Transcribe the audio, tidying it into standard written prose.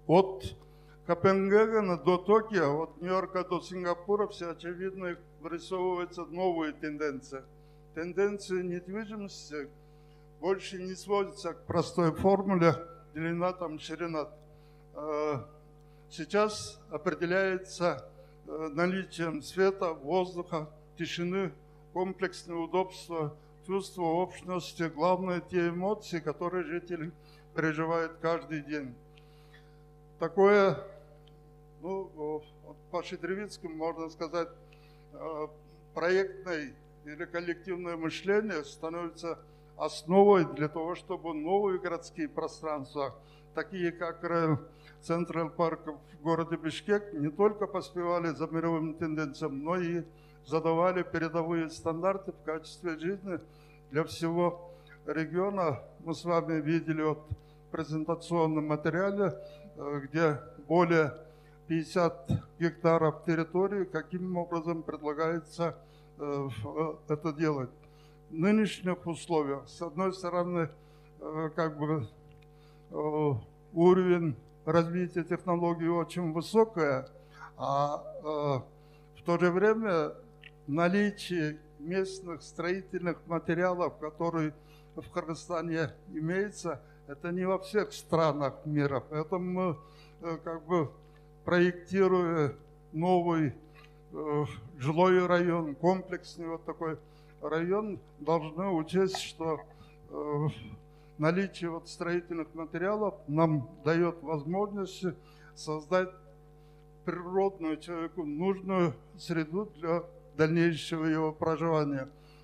От Копенгагена до Токио, от Нью-Йорка до Сингапура все очевидно вырисовываются новые тенденции. Тенденции недвижимости больше не сводятся к простой формуле длина там ширина. Сейчас определяется наличием света, воздуха, тишины, комплексного удобства, чувства общности, главное те эмоции, которые жители переживают каждый день. Такое, ну, по Шедревицкому можно сказать, проектное или коллективное мышление становится основой для того, чтобы новые городские пространства, такие как Централ Парк в городе Бишкек, не только поспевали за мировым тенденциям, но и задавали передовые стандарты в качестве жизни для всего региона. Мы с вами видели от презентационном материале, где более 50 гектаров территории, каким образом предлагается это делать. В нынешних условиях, с одной стороны, как бы уровень развития технологий очень высокое, а в то же время наличие местных строительных материалов, которые в Кыргызстане имеются, это не во всех странах мира. Поэтому мы, как бы, проектируя новый жилой район, комплексный вот такой район, должны учесть, что наличие вот строительных материалов нам дает возможность создать природную человеку нужную среду для дальнейшего его проживания.